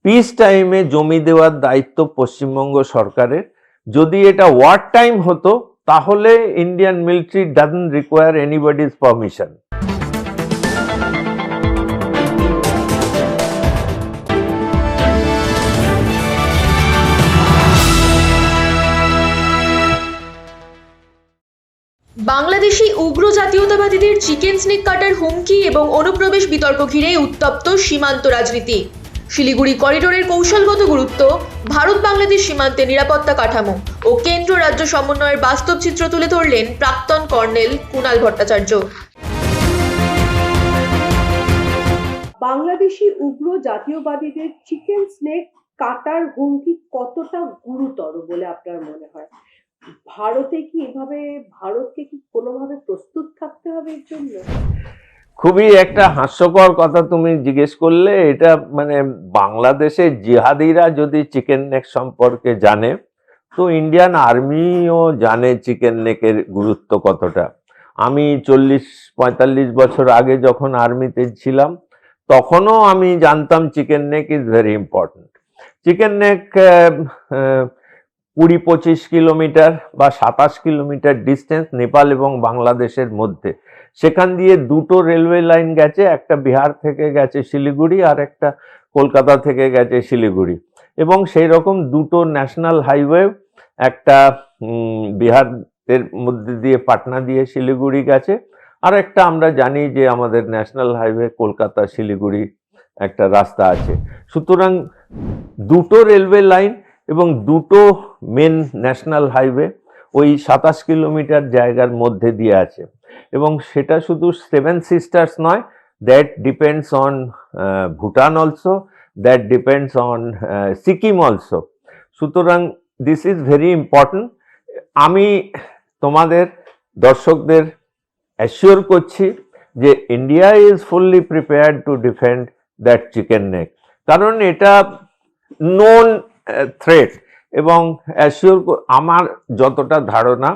Piece টাইমে জমি দেওয়ার দায়িত্ব পশ্চিমবঙ্গ সরকারের। যদি এটা ওয়ার টাইম হতো তাহলে Indian military doesn't require anybody's permission. Bangladeshi উগ্র জাতীয়তাবাদীদের চিকেন স্নেক কাটার হুমকি এবং অনুপ্রবেশ বিতর্ক ঘিরে উত্তপ্ত সীমান্ত রাজনীতি। শিলিগুড়ি করিডোরের কৌশলগত গুরুত্ব, ভারত বাংলাদেশ সীমান্তে নিরাপত্তা কাঠামো ও কেন্দ্র রাজ্য সমন্বয়ের বাস্তব চিত্র তুলে ধরলেন প্রাক্তন কর্নেল কুণাল ভট্টাচার্য। বাংলাদেশি উগ্র জাতীয়বাদীদের চিকেন স্নেক কাটার হুমকি কতটা গুরুতর বলে আপনার মনে হয়? ভারতকে কি কোনোভাবে প্রস্তুত থাকতে হবে এর জন্য? খুবই একটা হাস্যকর কথা তুমি জিজ্ঞেস করলে। এটা বাংলাদেশের জিহাদিরা যদি চিকেন নেক সম্পর্কে জানে, তো ইন্ডিয়ান আর্মিও জানে চিকেন নেকের গুরুত্ব কতটা। আমি 40-45 বছর আগে যখন আর্মিতে ছিলাম তখনও আমি জানতাম chicken neck is very important. Chicken neck 20-25 kilometre বা 27 কিলোমিটার ডিস্টেন্স নেপাল এবং বাংলাদেশের মধ্যে। সেখান দিয়ে দুটো রেলওয়ে লাইন গেছে, একটা বিহার থেকে গেছে শিলিগুড়ি আর একটা কলকাতা থেকে গেছে শিলিগুড়ি, এবং সেই রকম দুটো ন্যাশনাল হাইওয়ে, একটা বিহারের মধ্যে দিয়ে পাটনা দিয়ে শিলিগুড়ি গেছে, আর একটা আমরা জানি যে আমাদের ন্যাশনাল হাইওয়ে কলকাতা শিলিগুড়ি একটা রাস্তা আছে। সুতরাং দুটো রেলওয়ে লাইন এবং দুটো মেন ন্যাশনাল হাইওয়ে ওই 27 কিলোমিটার জায়গার মধ্যে দিয়ে আছে। এবং সেটা শুধু 7 সিস্টার্স নয়, that depends on Bhutan also, that depends on Sikkim also. সুতরাং দিস ইজ ভেরি ইম্পর্টেন্ট। আমি তোমাদের দর্শকদের অ্যাসিওর করছি যে India is fully prepared to defend that chicken neck, কারণ এটা নোন থ্রেট। এবং অ্যাসিওর আমার যতটা ধারণা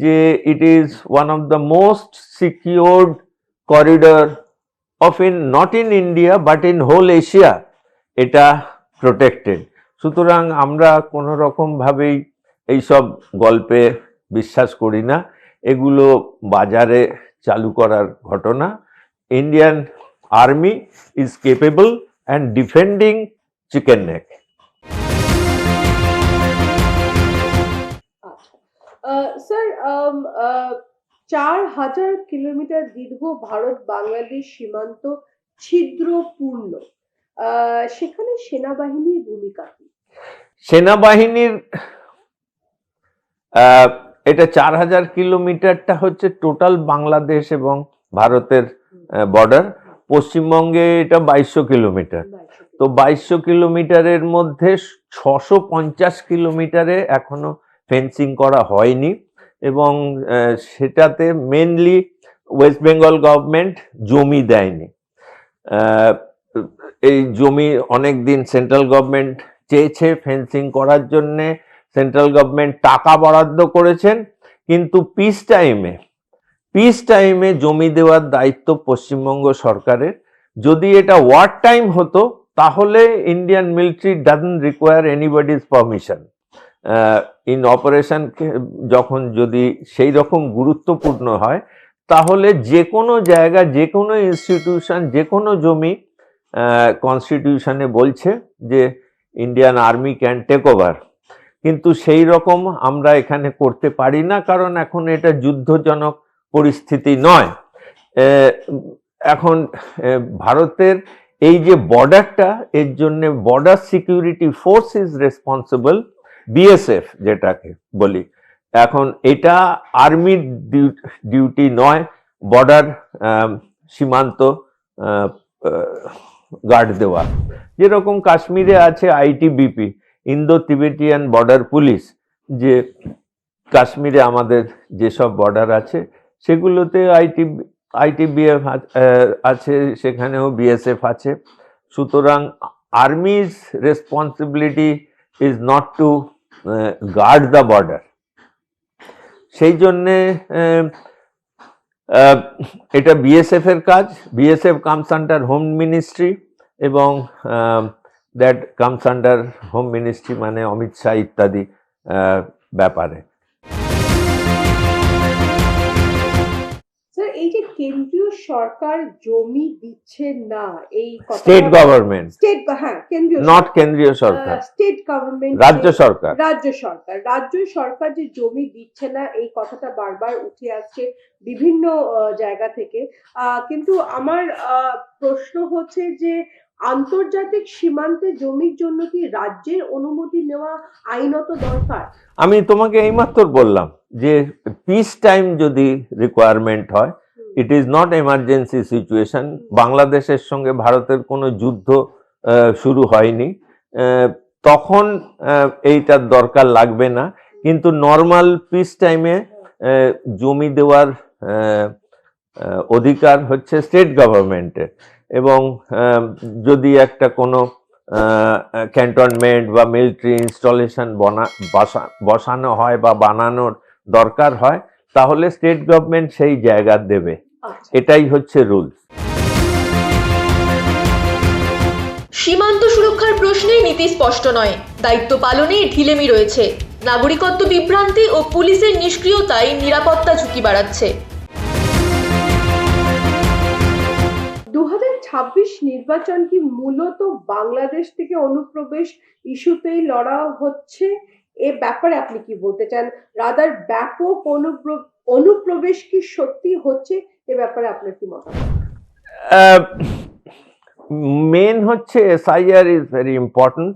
যে it is one of the most secured corridor of not in India but in whole Asia, এটা প্রোটেক্টেড। সুতরাং আমরা কোনো রকমভাবেই এইসব গল্পে বিশ্বাস করি না, এগুলো বাজারে চালু করার ঘটনা। Indian army is capable and defending chicken neck. Sir, 4000 kilometre দীর্ঘ ভারত বাংলাদেশ সীমান্ত ছিদ্রপূর্ণ, সেখানে সেনাবাহিনীর ভূমিকা কি? সেনাবাহিনীর এটা 4000 কিলোমিটারটা হচ্ছে টোটাল বাংলাদেশ এবং ভারতের বর্ডার। পশ্চিমবঙ্গে এটা 2200 কিলোমিটার। তো 2200 কিলোমিটারের মধ্যে 650 কিলোমিটারে এখনো ফেন্সিং করা হয়নি, এবং সেটাতে মেনলি ওয়েস্ট বেঙ্গল গভর্নমেন্ট জমি দেয়নি। এই জমি অনেক দিন সেন্ট্রাল গভর্নমেন্ট চেয়েছে ফেন্সিং করার জন্যে, সেন্ট্রাল গভর্নমেন্ট টাকা বরাদ্দ করেছেন, কিন্তু পিস টাইমে জমি দেওয়ার দায়িত্ব পশ্চিমবঙ্গ সরকারের। যদি এটা ওয়ার টাইম হতো তাহলে Indian military doesn't require anybody's permission. In operation যখন যদি সেই রকম গুরুত্বপূর্ণ হয়, তাহলে যে কোনো জায়গা, যে কোনো ইনস্টিটিউশন, যে কোনো জমি কনস্টিটিউশনে বলছে যে Indian army can take over, কিন্তু সেই রকম আমরা এখানে করতে পারি না, কারণ এখন এটা যুদ্ধজনক পরিস্থিতি নয়। এখন ভারতের এই যে বর্ডারটা, এর জন্য border security force is responsible, BSF যেটাকে বলি। এখন এটা আর্মির ডিউটি নয় বর্ডার সীমান্ত গার্ড দেওয়া। যেরকম কাশ্মীরে আছে ITBP, Indo Tibetan border police, যে কাশ্মীরে আমাদের যেসব বর্ডার আছে সেগুলোতে আইটিবিএফ আছে, সেখানেও বিএসএফ আছে। সুতরাং army's responsibility is not to guard the border. সেই জন্যে এটা বিএসএফ এর কাজ। BSF comes under home ministry, এবং that comes under home ministry, মানে অমিত শাহ ইত্যাদি ব্যাপারে। স্যার, এই যে কেন্দ্রীয় সরকার জমি দিচ্ছে না, এই স্টেট গভর্নমেন্ট, হ্যাঁ কেন্দ্রীয় নট কেন্দ্রীয় সরকার, স্টেট গভর্নমেন্ট, রাজ্য সরকার, রাজ্য সরকার যে জমি দিচ্ছে না, এই কথাটা বারবার উঠে আসছে বিভিন্ন জায়গা থেকে। কিন্তু আমার প্রশ্ন হচ্ছে যে আন্তর্জাতিক সীমান্তে জমির জন্য কি রাজ্যের অনুমতি নেওয়া আইনত দরকার? আমি তোমাকে এইমাত্র বললাম যে পিস টাইম যদি রিকোয়ারমেন্ট হয়, it is not emergency situation. বাংলাদেশের সঙ্গে ভারতের কোনো যুদ্ধ শুরু হয়নি, তখন এইটার দরকার লাগবে না। কিন্তু নর্মাল পিস টাইমে জমি দেওয়ার অধিকার হচ্ছে স্টেট গভর্নমেন্টের, এবং যদি একটা কোনো ক্যান্টনমেন্ট বা মিলিটারি ইনস্টলেশন বসানো হয় বা বানানোর দরকার হয়, তাহলে স্টেট গভর্নমেন্ট সেই জায়গা দেবে। এটাই হচ্ছে রুলস। সীমান্ত সুরক্ষার প্রশ্নে নীতি স্পষ্ট নয়, দায়িত্ব পালনে ঢিলেমি রয়েছে, নাগরিকত্ব বিভ্রান্তি ও পুলিশের নিষ্ক্রিয়তায় নিরাপত্তা ঝুঁকি বাড়াচ্ছে। 2026 নির্বাচন কি মূলত বাংলাদেশ থেকে অনুপ্রবেশ ইস্যুতেই লড়া হচ্ছে? এ ব্যাপারে আপনি কি বলতে চান? রাদার ব্যাপক অনুপ্রবেশ কি সত্যি হচ্ছে? এ ব্যাপারে আপনার কি মতামত? মেন হচ্ছে এসআইআর ইজ ভেরি ইম্পর্টেন্ট।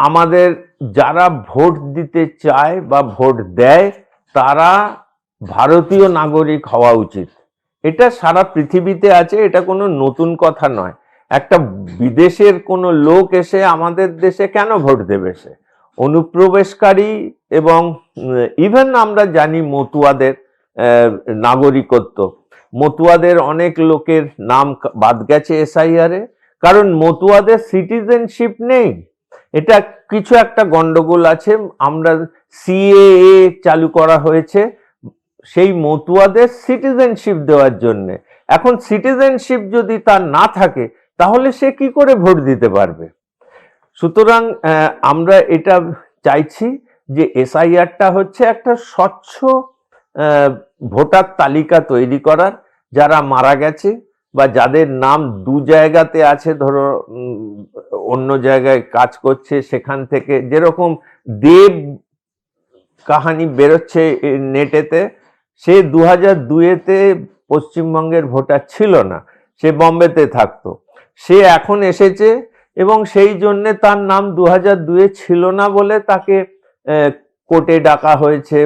আমাদের যারা ভোট দিতে চায় বা ভোট দেয় তারা ভারতীয় নাগরিক হওয়া উচিত। এটা সারা পৃথিবীতে আছে, এটা কোনো নতুন কথা নয়। একটা বিদেশের কোনো লোক এসে আমাদের দেশে কেন ভোট দেবে? সে অনুপ্রবেশকারী, এবং ইভেন আমরা জানি মতুয়াদের নাগরিকত্ব, মতুয়াদের অনেক লোকের নাম বাদ গেছে এসআইআরে, কারণ মতুয়াদের সিটিজেনশিপ নেই। এটা কিছু একটা গন্ডগোল আছে। আমরা সিএএ চালু করা হয়েছে সেই মতুয়াদের সিটিজেনশিপ দেওয়ার জন্য। এখন সিটিজেনশিপ যদি তার না থাকে তাহলে সে কি করে ভোট দিতে পারবে? সুতরাং আমরা এটা চাইছি যে এসআইআরটা হচ্ছে একটা স্বচ্ছ ভোটার তালিকা তৈরি করার, যারা মারা গেছে বা যাদের নাম দু জায়গাতে আছে, ধরো অন্য জায়গায় কাজ করছে, সেখান থেকে যেরকম দেব কাহানি বেরোচ্ছে নেটেতে, সে 2002-তে পশ্চিমবঙ্গের ভোটার ছিল না, সে বম্বেতে থাকতো, সে এখন এসেছে এবং সেই জন্যে তার নাম 2002-এ ছিল না বলে তাকে কোর্টে ডাকা হয়েছে,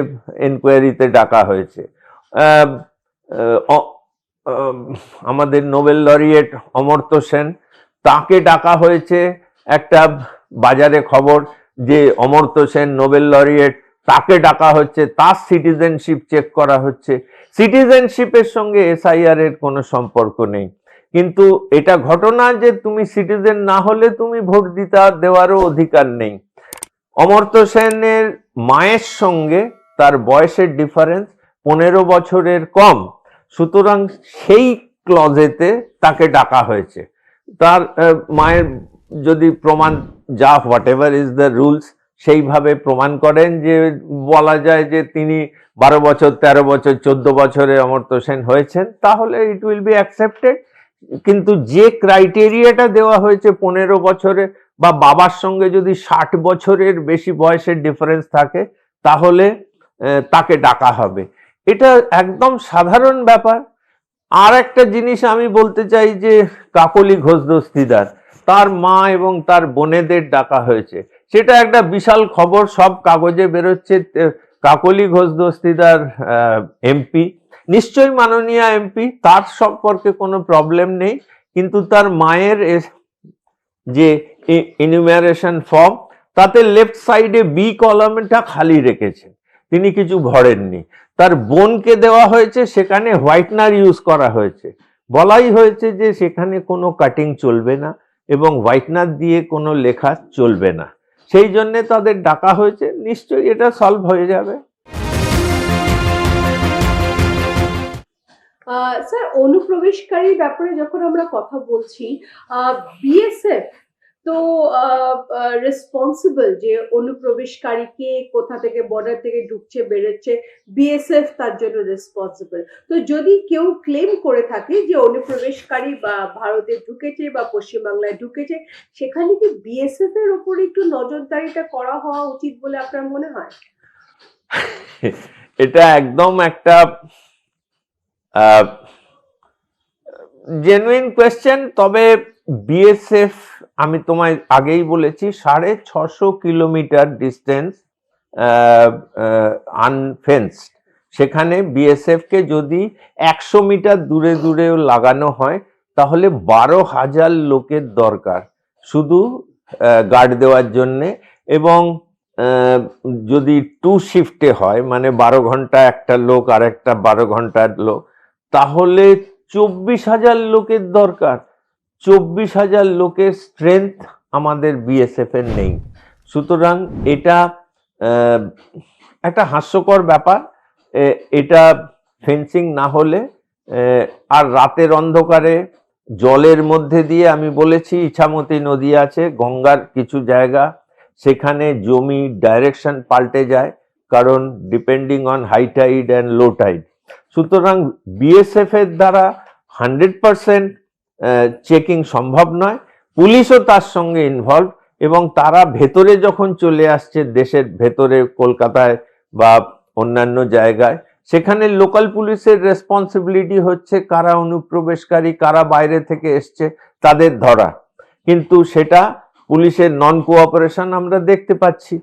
এনকোয়ারিতে ডাকা হয়েছে। আমাদের নোবেল লরিয়েট অমর্ত্য সেন, তাকে ডাকা হয়েছে। একটা বাজারে খবর যে অমর্ত্য সেন নোবেল লরিয়েট, তাকে ডাকা হচ্ছে, তার সিটিজেনশিপ চেক করা হচ্ছে। সিটিজেনশিপের সঙ্গে এসআইআর এর কোনো সম্পর্ক নেই। কিন্তু এটা ঘটনা যে তুমি সিটিজেন না হলে তুমি ভোট দেওয়ারও অধিকার নেই। অমর্ত্য সেনের মায়ের সঙ্গে তার বয়সের ডিফারেন্স 15 বছরের কম, সুতরাং সেই ক্লজেতে তাকে ডাকা হয়েছে। তার মায়ের যদি প্রমাণ, যা what ever is the rules, সেইভাবে প্রমাণ করেন, যে বলা যায় যে তিনি 12 বছর, 13 বছর, 14 বছরে অমর্ত্য সেন হয়েছেন, তাহলে ইট উইল বি অ্যাকসেপ্টেড। কিন্তু যে ক্রাইটেরিয়াটা দেওয়া হয়েছে 15 বছরে, বা বাবার সঙ্গে যদি 60 বছরের বেশি বয়সের ডিফারেন্স থাকে, তাহলে তাকে ডাকা হবে। এটা একদম সাধারণ ব্যাপার। আর একটা জিনিস আমি বলতে চাই যে কাকলি ঘোষ দস্তিদার, তার মা এবং তার বোনেদের ডাকা হয়েছে, সেটা একটা বিশাল খবর, সব কাগজে বেরোচ্ছে। কাকলি ঘোষ দস্তিদার এমপি, নিশ্চয়ই মাননীয় এমপি, তার সম্পর্কে কোনো প্রবলেম নেই, কিন্তু তার মায়ের যে ইনুমারেশন ফর্ম, তাতে লেফট সাইডে বি কলামটা খালি রেখেছে, তিনি কিছু ভরেননি। তার বোনকে দেওয়া হয়েছে, সেখানে হোয়াইটনার ইউজ করা হয়েছে, বলাই হয়েছে যে সেখানে কোনো কাটিং চলবে না এবং হোয়াইটনার দিয়ে কোনো লেখা চলবে না, সেই জন্য তাদের ডাকা হয়েছে। নিশ্চয়ই এটা সলভ হয়ে যাবে। স্যার, অনুপ্রবেশকারীর ব্যাপারে যখন আমরা কথা বলছি, বিএসএফ তো রেসপন্সিবল যে অনুপ্রবেশকারীকে কোথা থেকে বর্ডার থেকে ঢুকছে বেরোচ্ছে, বিএসএফ তার জন্য রেসপন্সিবল। তো যদি কেউ ক্লেম করে থাকে যে অনুপ্রবেশকারী বা ভারতে ঢুকেছে বা পশ্চিমবাংলায় ঢুকেছে, সেখানে কি বিএসএফ এর উপর একটু নজরদারিটা করা হওয়া উচিত বলে আপনার মনে হয়? এটা একদম একটা জেনুইন কোয়েশ্চেন। তবে বিএসএফ, আমি তোমায় আগেই বলেছি, 650 কিলোমিটার ডিস্টেন্স আনফেন্সড, সেখানে বিএসএফ কে যদি 100 মিটার দূরে দূরেও লাগানো হয় তাহলে 12,000 লোকের দরকার শুধু গার্ড দেওয়ার জন্যে। এবং যদি 2 শিফটে হয়, মানে 12 ঘন্টা একটা লোক আর একটা 12 ঘন্টার লোক, তাহলে 24,000 লোকের দরকার। 24,000 লোকের স্ট্রেংথ আমাদের বিএসএফ এর নেই। সুতরাং এটা একটা হাস্যকর ব্যাপার। এটা ফেন্সিং না হলে আর রাতের অন্ধকারে জলের মধ্যে দিয়ে, আমি বলেছি ইছামতি নদী আছে, গঙ্গার কিছু জায়গা, সেখানে জমি ডাইরেকশন পাল্টে যায়, কারণ depending on high tide and low tide. সুতরাং বিএসএফ এর দ্বারা 100% চেকিং সম্ভব নয়। পুলিশও তার সঙ্গে ইনভলভ, এবং তারা ভেতরে যখন চলে আসছে, দেশের ভেতরে কলকাতায় বা অন্যান্য জায়গায়, সেখানে লোকাল পুলিশের রেসপন্সিবিলিটি হচ্ছে কারা অনুপ্রবেশকারী, কারা বাইরে থেকে এসছে তাদের ধরা। কিন্তু সেটা পুলিশের নন কোঅপারেশন আমরা দেখতে পাচ্ছি।